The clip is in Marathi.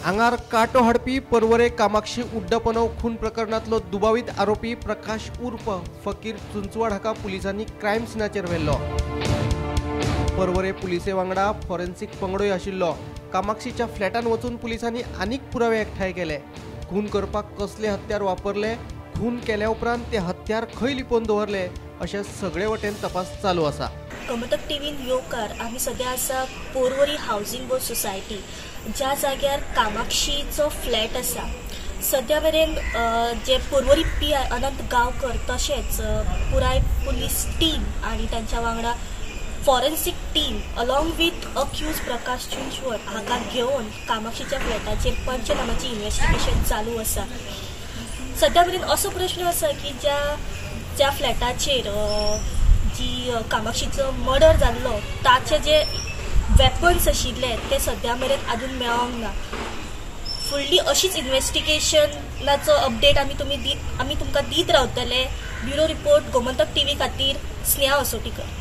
आंगार काटो हाडपी परवरे कामाक्षी उड्डपणव खून प्रकरणातलो दुबावित आरोपी प्रकाश उर्फ फकीर चुंचवाड हाका पुलिसांनी क्रायम सिनाचेर व्हेल्लो। परवरे पुलिसे वांगडा फॉरेन्सिक पंगडोय आशिल्लो। कामाक्षीच्या फ्लॅटान वचून पुलिसांनी आनीक पुरावे एकठांय केले। खून करपाक कसले हत्यार वापरले, खून केल्या उपरांत ते हत्यार खंय लिपोवन दवरले अशें सगळे वटेन तपास चालू आसा। गोमंतक टीव्हीन येवकार आमी सध्या आसा पोरवरी हावसिंग बोर्ड सोसायटी, ज्या जाग्यार कामाक्षीचो फ्लॅट आसा। सध्या मेरेन जे पोरवरी पी.आय. अनंत गांवकर तशेंच पुराय पुलीस टीम आनी तांच्या वांगडा forensic team along with accused Prakash Chunchwad हाका घेवन कामाक्षीच्या फ्लॅटाचेर पंचनामाची इन्व्हेस्टिगेशन चालू आसा। सध्या मेरेन असो प्रश्न आसा की ज्या फ्लॅटाचेर जी कामाक्षीचो मर्डर जाल्लो ताचे जे वेपन्स आशिल्ले ते सध्या मेरेन अजून मेळोंक ना। फुडली अशीच इन्व्हेस्टिगेशनाचो अपडेट आमी तुमकां दीत रावतले। ब्युरो रिपोर्ट गोमंतक टीव्ही खातीर स्नेहा असोटीकर।